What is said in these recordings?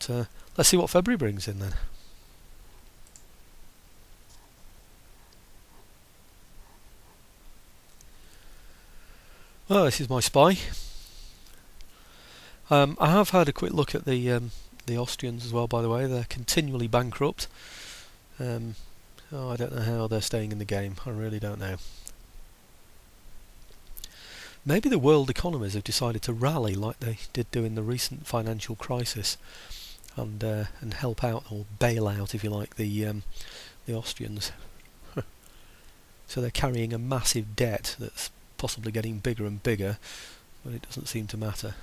But let's see what February brings in then. Well, this is my spy. I have had a quick look at the Austrians as well, by the way. They're continually bankrupt. I don't know how they're staying in the game. I really don't know. Maybe the world economies have decided to rally like they did during the recent financial crisis, and help out, or bail out, if you like, the Austrians. So they're carrying a massive debt that's possibly getting bigger and bigger, but it doesn't seem to matter.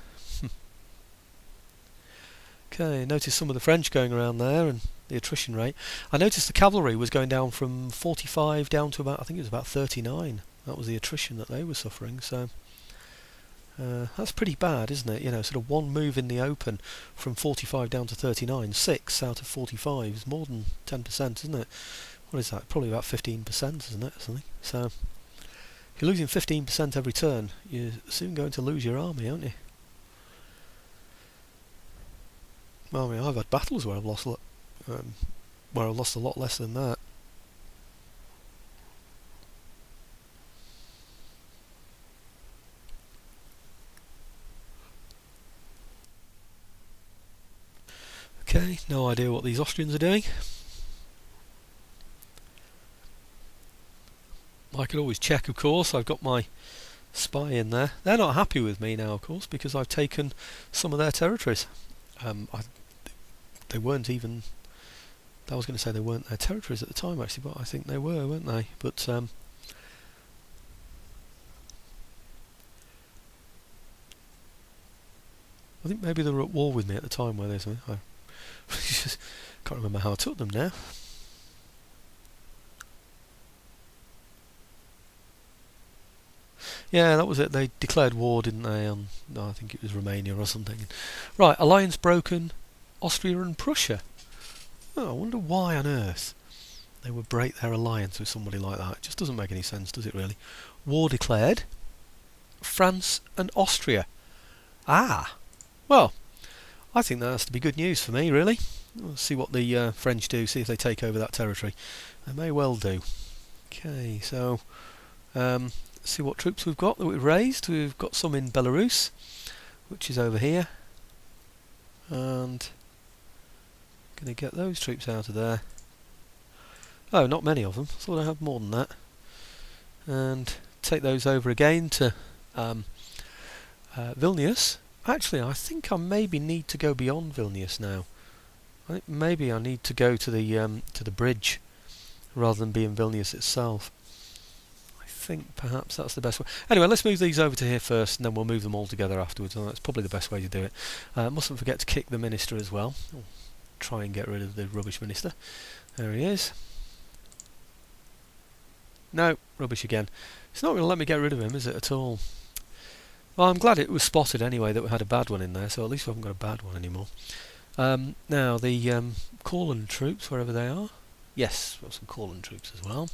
Okay, notice some of the French going around there and the attrition rate. I noticed the cavalry was going down from 45 down to about, I think it was about 39. That was the attrition that they were suffering, so that's pretty bad, isn't it? You know, sort of one move in the open from 45 down to 39, 6 out of 45 is more than 10%, isn't it? What is that? Probably about 15%, isn't it? Something. So if you're losing 15% every turn, you're soon going to lose your army, aren't you? Well, I mean, I've had battles where I've lost a lot less than that. Okay, no idea what these Austrians are doing. I could always check, of course. I've got my spy in there. They're not happy with me now, of course, because I've taken some of their territories. They weren't even... I was going to say they weren't their territories at the time, actually, but I think they were, weren't they? But I think maybe they were at war with me at the time, were they? I just can't remember how I took them now. Yeah, that was it. They declared war, didn't they? On, no, I think it was Romania or something. Right, alliance broken, Austria and Prussia. Oh, I wonder why on earth they would break their alliance with somebody like that. It just doesn't make any sense, does it really? War declared, France and Austria. Ah, well, I think that has to be good news for me, really. We'll see what the French do, see if they take over that territory. They may well do. Okay, so see what troops we've got that we've raised. We've got some in Belarus, which is over here, and going to get those troops out of there. Oh, not many of them. I thought I had more than that. And take those over again to Vilnius. Actually, I think I maybe need to go beyond Vilnius now. I think maybe I need to go to the bridge rather than be in Vilnius itself. I think perhaps that's the best way. Anyway, let's move these over to here first, and then we'll move them all together afterwards. That's probably the best way to do it. Mustn't forget to kick the minister as well. Try and get rid of the rubbish minister. There he is. No, rubbish again. It's not going to let me get rid of him, is it, at all? Well, I'm glad it was spotted anyway that we had a bad one in there, so at least we haven't got a bad one anymore. Now, the Courland troops, wherever they are. Yes, we've got some Courland troops as well.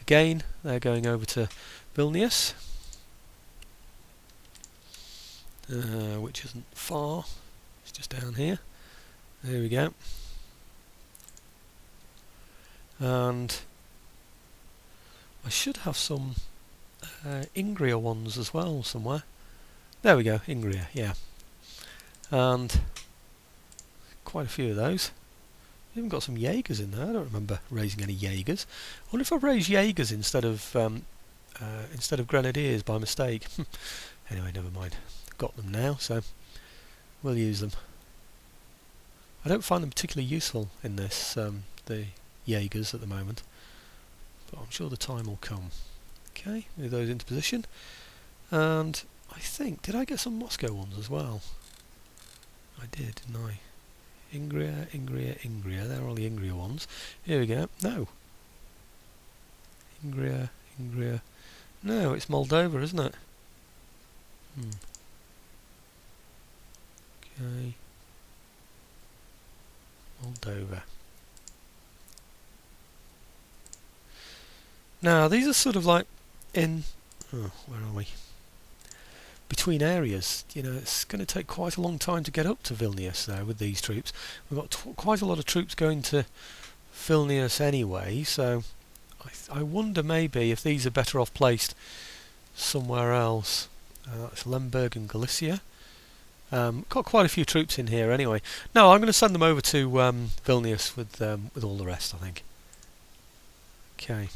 Again, they're going over to Vilnius, which isn't far. It's just down here. There we go. And I should have some Ingria ones as well somewhere. There we go, Ingria, yeah. And quite a few of those. We've even got some Jaegers in there. I don't remember raising any Jaegers. I wonder if I've raised Jaegers instead of Grenadiers by mistake. Anyway, never mind. Got them now, so we'll use them. I don't find them particularly useful in this, the Jaegers at the moment, but I'm sure the time will come. Okay, move those into position, and I think, did I get some Moscow ones as well? I did, didn't I? Ingria, Ingria, Ingria, they're all the Ingria ones. Here we go, no. Ingria, Ingria, no, it's Moldova, isn't it? Okay. Moldova. Now, these are sort of like in... Oh, where are we? between areas. You know, it's going to take quite a long time to get up to Vilnius now with these troops. We've got quite a lot of troops going to Vilnius anyway, so I wonder maybe if these are better off placed somewhere else. That's Lemberg and Galicia. Got quite a few troops in here anyway. No, I'm going to send them over to Vilnius with all the rest, I think. Okay,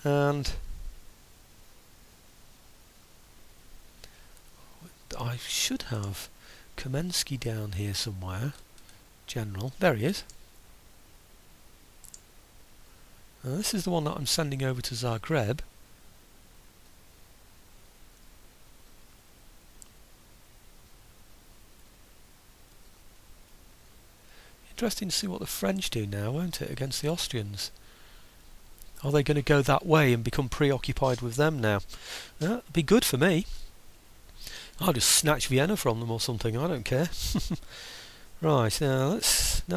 and I should have Kamensky down here somewhere. General, there he is. This is the one that I'm sending over to Zagreb. Interesting to see what the French do now, won't it, against the Austrians? Are they going to go that way and become preoccupied with them now? That'd be good for me. I'll just snatch Vienna from them or something, I don't care. Right, now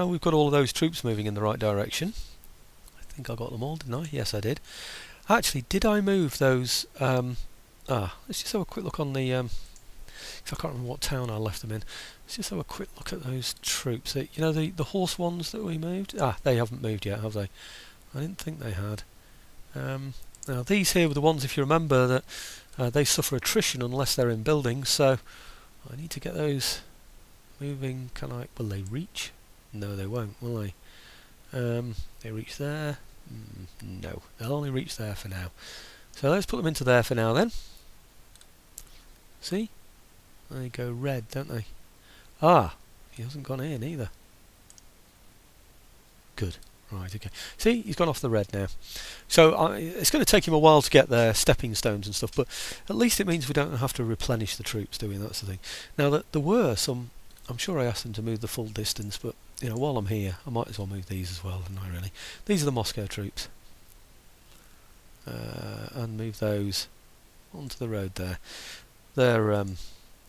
we've got all of those troops moving in the right direction. I think I got them all, didn't I? Yes, I did. Actually, did I move those... let's just have a quick look on the... 'cause I can't remember what town I left them in. Let's just have a quick look at those troops. You know, the horse ones that we moved? They haven't moved yet, have they? I didn't think they had. Now, these here were the ones, if you remember, that they suffer attrition unless they're in buildings, so I need to get those moving. Will they reach? No, they won't, will they? They reach there? No, they'll only reach there for now. So let's put them into there for now then. See? They go red, don't they? He hasn't gone in either. Good. Right, okay. See, he's gone off the red now. So it's going to take him a while to get there, stepping stones and stuff, but at least it means we don't have to replenish the troops, do we? That's the thing. Now, there were some... I'm sure I asked them to move the full distance, but, you know, while I'm here, I might as well move these as well, hadn't I, really? These are the Moscow troops. And move those onto the road there. They're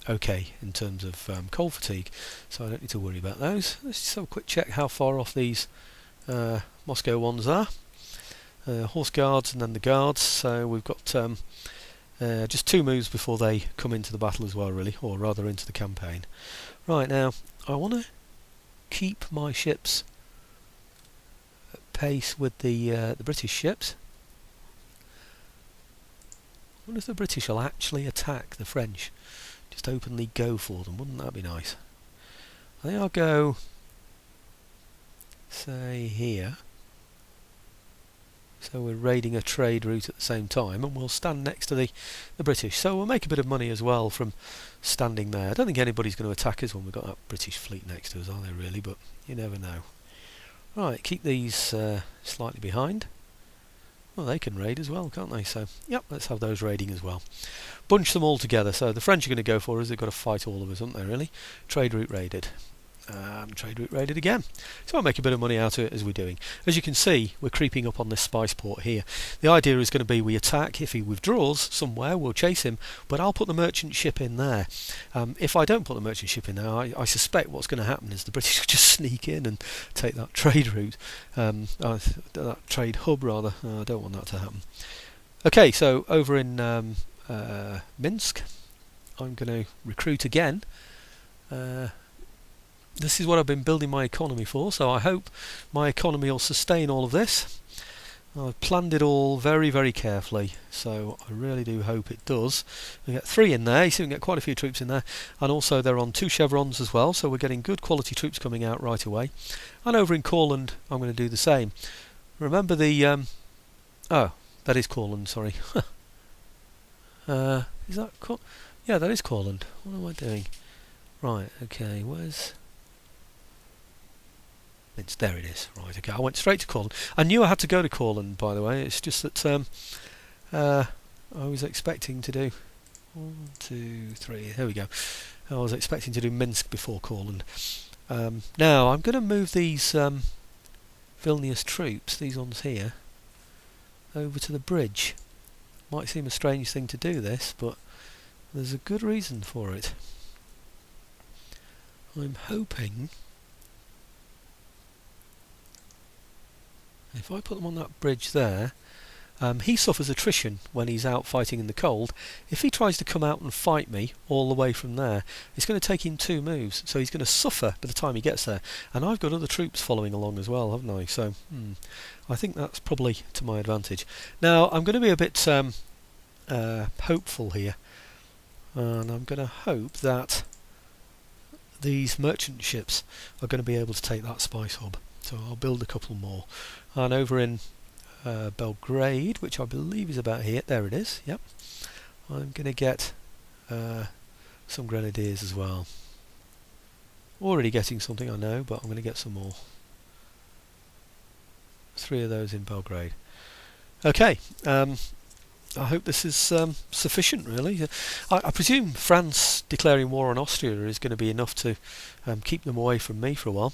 okay in terms of coal fatigue, so I don't need to worry about those. Let's just have a quick check how far off these Moscow ones are. Horse guards and then the guards, so we've got just 2 moves before they come into the battle as well, really, or rather into the campaign. Right, now I want to keep my ships at pace with the British ships. I wonder if the British will actually attack the French, just openly go for them. Wouldn't that be nice? I think I'll go, say, here. So we're raiding a trade route at the same time, and we'll stand next to the British. So we'll make a bit of money as well from standing there. I don't think anybody's going to attack us when we've got that British fleet next to us, are they really? But you never know. Right, keep these slightly behind. Well, they can raid as well, can't they? So, yep, let's have those raiding as well. Bunch them all together. So the French are going to go for us. They've got to fight all of us, haven't they, really? Trade route raided. Trade route raided again. So I'll make a bit of money out of it as we're doing. As you can see, we're creeping up on this spice port here. The idea is going to be we attack. If he withdraws somewhere, we'll chase him, but I'll put the merchant ship in there. If I don't put the merchant ship in there, I suspect what's going to happen is the British will just sneak in and take that trade route, that trade hub rather. I don't want that to happen. Okay, so over in Minsk, I'm going to recruit again. This is what I've been building my economy for, so I hope my economy will sustain all of this. I've planned it all very, very carefully, so I really do hope it does. We get 3 in there, you see we can get quite a few troops in there, and also they're on 2 chevrons as well, so we're getting good quality troops coming out right away. And over in Courland, I'm going to do the same. Remember the... oh, that is Courland, sorry. Is that... yeah, that is Courland. What am I doing? Right, okay, where's... there it is. Right, okay, I went straight to Courland. I knew I had to go to Courland, by the way. It's just that I was expecting to do 1, 2, 3. There we go. I was expecting to do Minsk before Courland. Now I'm going to move these Vilnius troops, these ones here, over to the bridge. Might seem a strange thing to do this, but there's a good reason for it. I'm hoping if I put them on that bridge there, he suffers attrition when he's out fighting in the cold. If he tries to come out and fight me all the way from there, it's going to take him 2 moves, so he's going to suffer by the time he gets there. And I've got other troops following along as well, haven't I? So I think that's probably to my advantage. Now I'm going to be a bit hopeful here, and I'm going to hope that these merchant ships are going to be able to take that spice hub. So I'll build a couple more. And over in Belgrade, which I believe is about here, there it is, yep, I'm going to get some grenadiers as well. Already getting something, I know, but I'm going to get some more. 3 of those in Belgrade. Okay, I hope this is sufficient, really. I presume France declaring war on Austria is going to be enough to keep them away from me for a while.